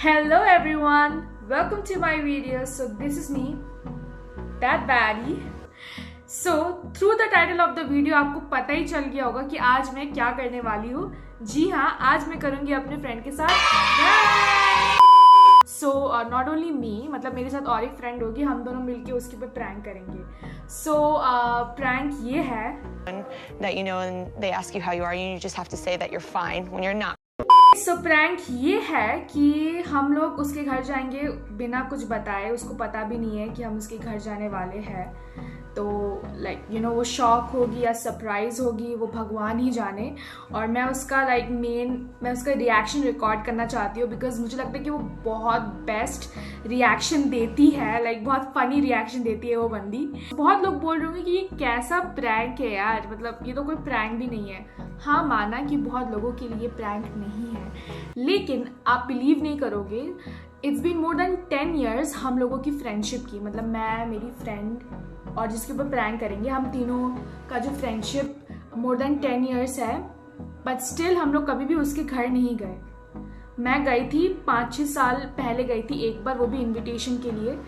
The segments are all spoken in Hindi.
Hello everyone, welcome to my video. So this is me, that baddie. So through the title of the video आपको पता ही चल गया होगा कि आज मैं क्या करने वाली हूँ. जी हाँ, आज मैं करूँगी अपने फ्रेंड के साथ. So not only me, मतलब मेरे साथ और एक फ्रेंड होगी, हम दोनों मिलके उसके ऊपर प्रैंक करेंगे. So प्रैंक ये है that you know and they ask you how you are and you just have to say that you're fine when you're not. So prank ये है कि हम लोग उसके घर जाएंगे बिना कुछ बताए. उसको पता भी नहीं है कि हम उसके घर जाने वाले हैं. तो लाइक यू नो वो शॉक होगी या सरप्राइज होगी, वो भगवान ही जाने. और मैं उसका मैं उसका रिएक्शन रिकॉर्ड करना चाहती हूँ बिकॉज मुझे लगता है कि वो बहुत बेस्ट रिएक्शन देती है. लाइक बहुत फनी रिएक्शन देती है वो बंदी. बहुत लोग बोल रहे होंगे कि ये कैसा प्रैंक है यार, मतलब ये तो कोई प्रैंक भी नहीं है. हाँ, माना कि बहुत लोगों के लिए प्रैंक नहीं है, लेकिन आप बिलीव नहीं करोगे, it's been more than 10 years हम लोगों की फ्रेंडशिप की. मतलब मैं, मेरी फ्रेंड और जिसके ऊपर प्रैंक करेंगे, हम तीनों का जो फ्रेंडशिप मोर देन 10 years है. बट स्टिल हम लोग कभी भी उसके घर नहीं गए. मैं गई थी 5-6 साल पहले गई थी एक बार, वो भी इनविटेशन के लिए.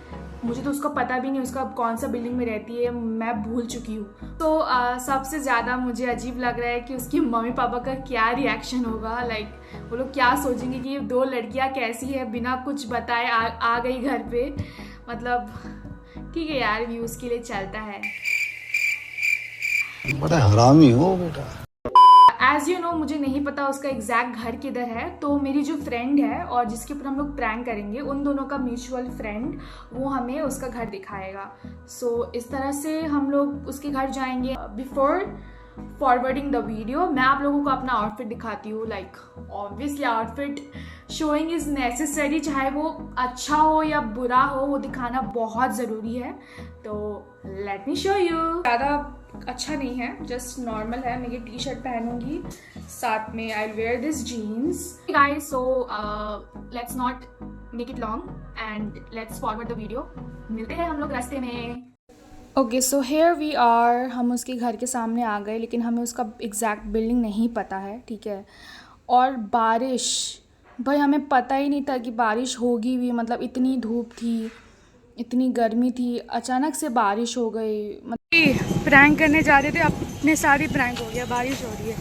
मुझे तो उसका पता भी नहीं उसका कौन सा बिल्डिंग में रहती है, मैं भूल चुकी हूँ. तो सबसे ज़्यादा मुझे अजीब लग रहा है कि उसकी मम्मी पापा का क्या रिएक्शन होगा. लाइक वो लोग क्या सोचेंगे कि ये दो लड़कियाँ कैसी है, बिना कुछ बताए आ गई घर पे. मतलब ठीक है यार, व्यूज़ के लिए चलता है. बड़ा हरामी हो बेटा. एज यू नो मुझे नहीं पता उसका एग्जैक्ट घर किधर है. तो मेरी जो फ्रेंड है और जिसके ऊपर हम लोग प्रैंक करेंगे, उन दोनों का म्यूचुअल फ्रेंड वो हमें उसका घर दिखाएगा. सो इस तरह से हम लोग उसके घर जाएंगे. बिफोर फॉरवर्डिंग द वीडियो मैं आप लोगों को अपना आउटफिट दिखाती हूँ. Like obviously outfit showing is necessary, चाहे वो अच्छा हो या बुरा हो, वो दिखाना बहुत ज़रूरी है. तो लेट मी शो यू. ज़्यादा अच्छा नहीं है, जस्ट नॉर्मल है. मैं ये टी शर्ट पहनूंगी, साथ में I wear this jeans. Guys, so let's not make it long and let's forward the video. मिलते हैं हम लोग रास्ते में. Okay, so here we are. हम उसके घर के सामने आ गए, लेकिन हमें उसका एग्जैक्ट बिल्डिंग नहीं पता है, ठीक है. और बारिश, भाई हमें पता ही नहीं था कि बारिश होगी भी. मतलब इतनी धूप थी, इतनी गर्मी थी, अचानक से बारिश हो गई. मतलब प्रैंक करने जा रहे थे, अपने साथ ही प्रैंक हो गया. बारिश हो रही है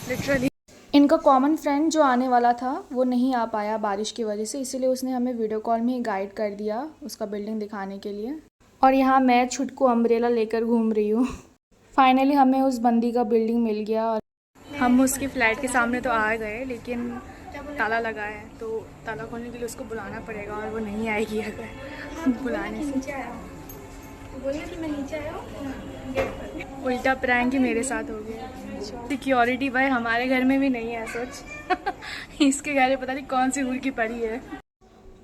लिटरली. इनका कॉमन फ्रेंड जो आने वाला था वो नहीं आ पाया बारिश की वजह से, इसीलिए उसने हमें वीडियो कॉल में ही गाइड कर दिया उसका बिल्डिंग दिखाने के लिए. और यहाँ मैं छुटकू अम्ब्रेला लेकर घूम रही हूँ. फाइनली हमें उस बंदी का बिल्डिंग मिल गया और हम उसकी फ्लैट के सामने तो आ गए, लेकिन ताला लगा है. तो ताला खोलने के लिए उसको बुलाना पड़ेगा और वो नहीं आएगी अगर बुलाने से. उल्टा प्रैंक ही मेरे साथ हो गया. सिक्योरिटी भाई हमारे घर में भी नहीं है सोच. इसके घर में पता नहीं कौन सी हुर की पड़ी है.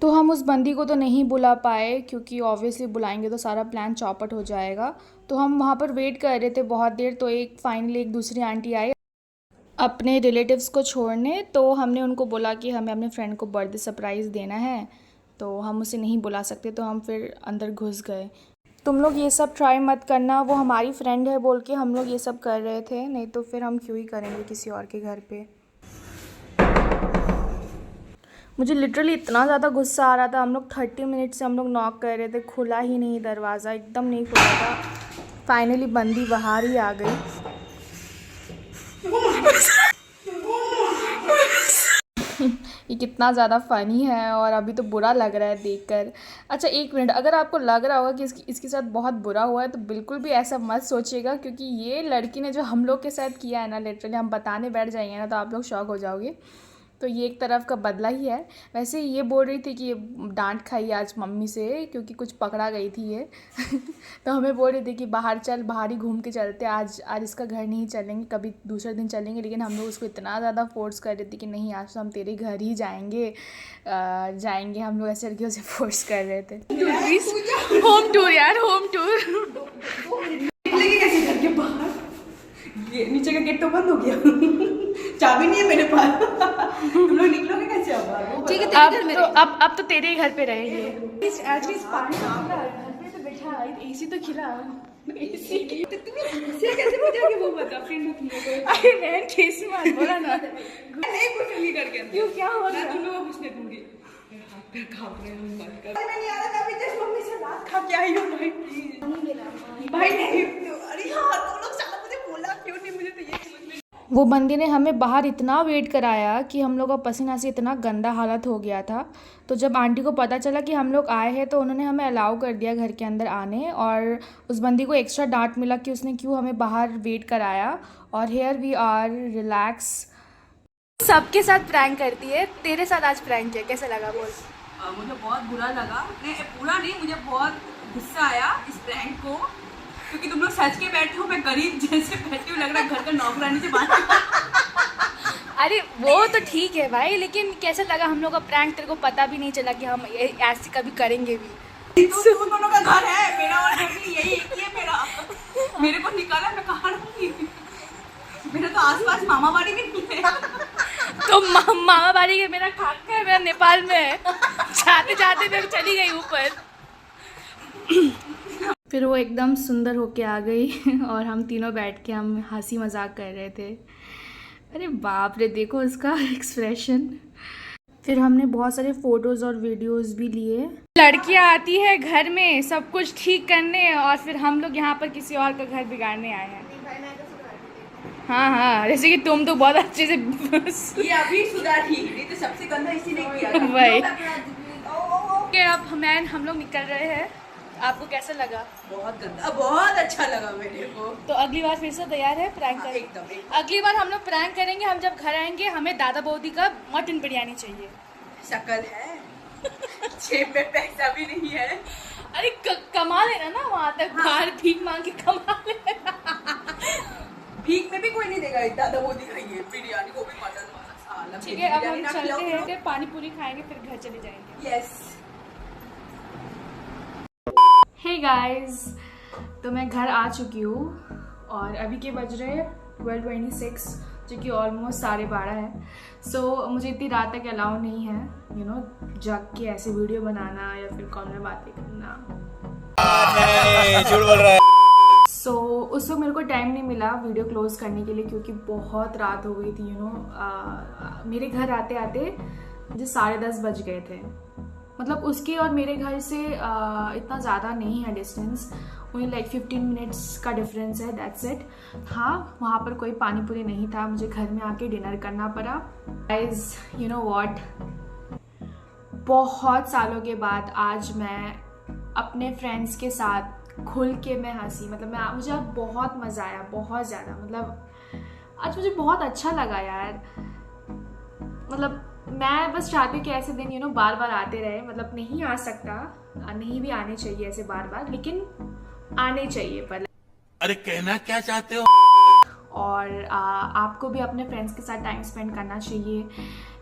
तो हम उस बंदी को तो नहीं बुला पाए, क्योंकि ऑब्वियसली बुलाएंगे तो सारा प्लान चौपट हो जाएगा. तो हम वहाँ पर वेट कर रहे थे बहुत देर. तो फाइनली एक दूसरी आंटी आई अपने रिलेटिव्स को छोड़ने. तो हमने उनको बोला कि हमें अपने फ्रेंड को बर्थडे सरप्राइज़ देना है, तो हम उसे नहीं बुला सकते. तो हम फिर अंदर घुस गए. तुम लोग ये सब ट्राई मत करना, वो हमारी फ्रेंड है बोल के हम लोग ये सब कर रहे थे, नहीं तो फिर हम क्यों ही करेंगे किसी और के घर पे. मुझे लिटरली इतना ज़्यादा गुस्सा आ रहा था. हम लोग 30 मिनट से हम लोग नॉक कर रहे थे, खुला ही नहीं दरवाज़ा, एकदम नहीं खुला था. फाइनली बंदी बाहर ही आ गई. ये कितना ज़्यादा फ़नी है और अभी तो बुरा लग रहा है देखकर. अच्छा एक मिनट, अगर आपको लग रहा होगा कि इसके साथ बहुत बुरा हुआ है तो बिल्कुल भी ऐसा मत सोचिएगा, क्योंकि ये लड़की ने जो हम लोग के साथ किया है ना, लिटरली हम बताने बैठ जाएंगे ना तो आप लोग शॉक हो जाओगे. तो ये एक तरफ का बदला ही है. वैसे ये बोल रही थी कि ये डांट खाई आज मम्मी से, क्योंकि कुछ पकड़ा गई थी ये. तो हमें बोल रही थी कि बाहर चल, बाहर ही घूम के चलते, आज इसका घर नहीं चलेंगे, कभी दूसरे दिन चलेंगे. लेकिन हम लोग उसको इतना ज़्यादा फोर्स कर रही थी कि नहीं आज तो हम तेरे घर ही जाएंगे. हम लोग ऐसे लड़कियों से फोर्स कर रहे थे. होम टूर यार, होम टूर. नीचे का गेट तो बंद हो गया. चाबी नहीं है मेरे पास. तुम लोग निकलोगे कैसे अब? ठीक है, अब तो तेरे ही घर पे रहेंगे. एसी तो खिला. एसी कैसे बजाओगे वो बता. अरे मैं कैसे मान बोला ना. नहीं कुछ नहीं करके. क्यों, क्या हुआ? मैं तुम लोगों को पूछने दूंगी. फिर कांप रहे हैं हम मत कर। मैं नहीं आ रहा, अभी जस्ट मम्मी से रात खा के आई हूं भाई प्लीज। भाई नहीं, अरे यार तुम लोग साला मुझे बोला क्यों नहीं, मुझे तो ये समझ में। वो बंदी ने हमें बाहर इतना वेट कराया कि हम लोग का पसीना से इतना गंदा हालत हो गया था। तो जब आंटी को पता चला कि हम लोग आए हैं तो उन्होंने हमें अलाउ कर दिया घर के अंदर आने, और उस बंदी को एक्स्ट्रा डांट मिला कि उसने क्यों हमें बाहर वेट कराया। और हेयर वी आर रिलैक्स। सबके साथ प्रैंक करती है, तेरे साथ आज प्रैंक है, कैसा लगा बोल? मुझे बहुत बुरा लगा, नहीं पूरा नहीं, मुझे बहुत गुस्सा आया इस प्रैंक को, क्योंकि तुम लोग सच के बैठे हो, मैं गरीब जैसे बैठी हूँ, लग रहा है घर का नौकरानी से बात। अरे वो तो ठीक है भाई, लेकिन कैसा लगा हम लोग का प्रैंक? तेरे को पता भी नहीं चला कि हम ऐसे कभी करेंगे भी। तुम दोनों का घर है, मेरा और फैमिली यही एक ही है मेरा। मेरे को निकाला, मैं कहाँ रहूंगी? मेरा तो आसपास मामा बाड़ी भी नहीं है। तो मामा बाड़ी के मेरा खाका है, मेरा नेपाल में है। जाते जाते मैं चली गई ऊपर। फिर वो एकदम सुंदर होके आ गई और हम तीनों बैठ के हम हंसी मजाक कर रहे थे। अरे बाप रे, देखो उसका एक्सप्रेशन। फिर हमने बहुत सारे फ़ोटोज़ और वीडियोस भी लिए। लड़कियां आती है घर में सब कुछ ठीक करने, और फिर हम लोग यहाँ पर किसी और का घर बिगाड़ने आए हैं। हाँ हाँ, जैसे कि तुम तो बहुत अच्छे से ये अभी सुधारी, नहीं तो सबसे गंदा इसी ने किया था। वही। अब हम लोग निकल रहे हैं। आपको कैसा लगा? बहुत गंदा, बहुत अच्छा लगा मेरे को। तो अगली बार फिर से तैयार है प्रैंक करने? एकदम। अगली बार हम लोग प्रैंक करेंगे। हम जब घर आएंगे हमें दादा बौदी का मटन बिरयानी चाहिए। शक्ल है, जेब में पैसा भी नहीं है। अरे कमा लेना ना, वहाँ तक बाहर भीख मांग के कमा लेना। भीख में भी कोई नहीं देगा इतना, तो वो दिखाइए बिरयानी को भी मटन। ठीक है, अब हम चलते हैं, पानी पूरी खाएंगे, फिर घर चले जाएंगे। यस। हे गाइस, तो मैं घर आ चुकी हूँ और अभी के बज रहे 12:26, जो कि ऑलमोस्ट 12:30 है। सो मुझे इतनी रात तक अलाउ नहीं है जग के ऐसे वीडियो बनाना या फिर कॉल में बातें करना। झूठ बोल रहा है। सो उस वक्त मेरे को टाइम नहीं मिला वीडियो क्लोज करने के लिए, क्योंकि बहुत रात हो गई थी। मेरे घर आते आते मुझे 10:30 बज गए थे। मतलब उसके और मेरे घर से इतना ज़्यादा नहीं है डिस्टेंस, वही लाइक 15 मिनट्स का डिफरेंस है, दैट्स इट। हाँ, वहाँ पर कोई पानी पूरी नहीं था, मुझे घर में आके डिनर करना पड़ा। गाइस, यू नो व्हाट, बहुत सालों के बाद आज मैं अपने फ्रेंड्स के साथ खुल के मैं हंसी। मतलब मुझे आज बहुत मज़ा आया, बहुत ज़्यादा। मतलब आज मुझे बहुत अच्छा लगा यार। मतलब मैं बस चाहती हूँ कि ऐसे दिन बार बार आते रहे। मतलब नहीं आ सकता, नहीं भी आने चाहिए ऐसे बार बार, लेकिन आने चाहिए पर। अरे कहना क्या चाहते हो? और आपको भी अपने फ्रेंड्स के साथ टाइम स्पेंड करना चाहिए,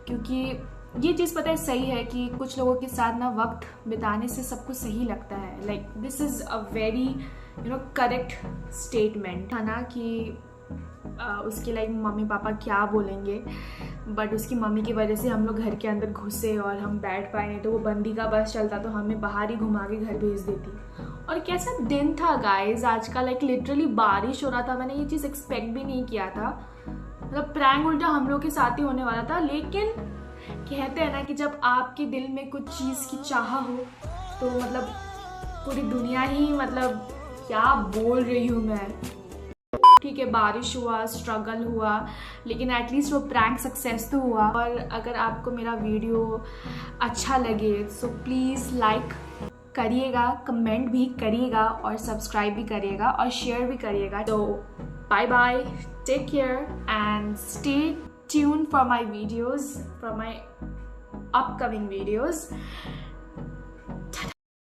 क्योंकि ये चीज़ पता है सही है कि कुछ लोगों के साथ ना वक्त बिताने से सब कुछ सही लगता है। Like this is a very correct statement है ना, कि उसके लाइक मम्मी पापा क्या बोलेंगे, बट उसकी मम्मी की वजह से हम लोग घर के अंदर घुसे और हम बैठ पाए। नहीं तो वो बंदी का बस चलता तो हमें बाहर ही घुमा के घर भेज देती। और कैसा दिन था गाइज आज का, लाइक लिटरली बारिश हो रहा था। मैंने ये चीज़ एक्सपेक्ट भी नहीं किया था। मतलब प्रैंक उल्टा हम लोग के साथ ही होने वाला था, लेकिन कहते हैं ना कि जब आपके दिल में कुछ चीज़ की चाह हो तो मतलब पूरी दुनिया ही, मतलब क्या बोल रही हूँ मैं। ठीक है, बारिश हुआ, स्ट्रगल हुआ, लेकिन एटलीस्ट वो प्रैंक सक्सेस तो हुआ। और अगर आपको मेरा वीडियो अच्छा लगे तो प्लीज़ लाइक करिएगा, कमेंट भी करिएगा और सब्सक्राइब भी करिएगा और शेयर भी करिएगा। तो bye bye, take care and stay tuned for my videos, for my upcoming videos.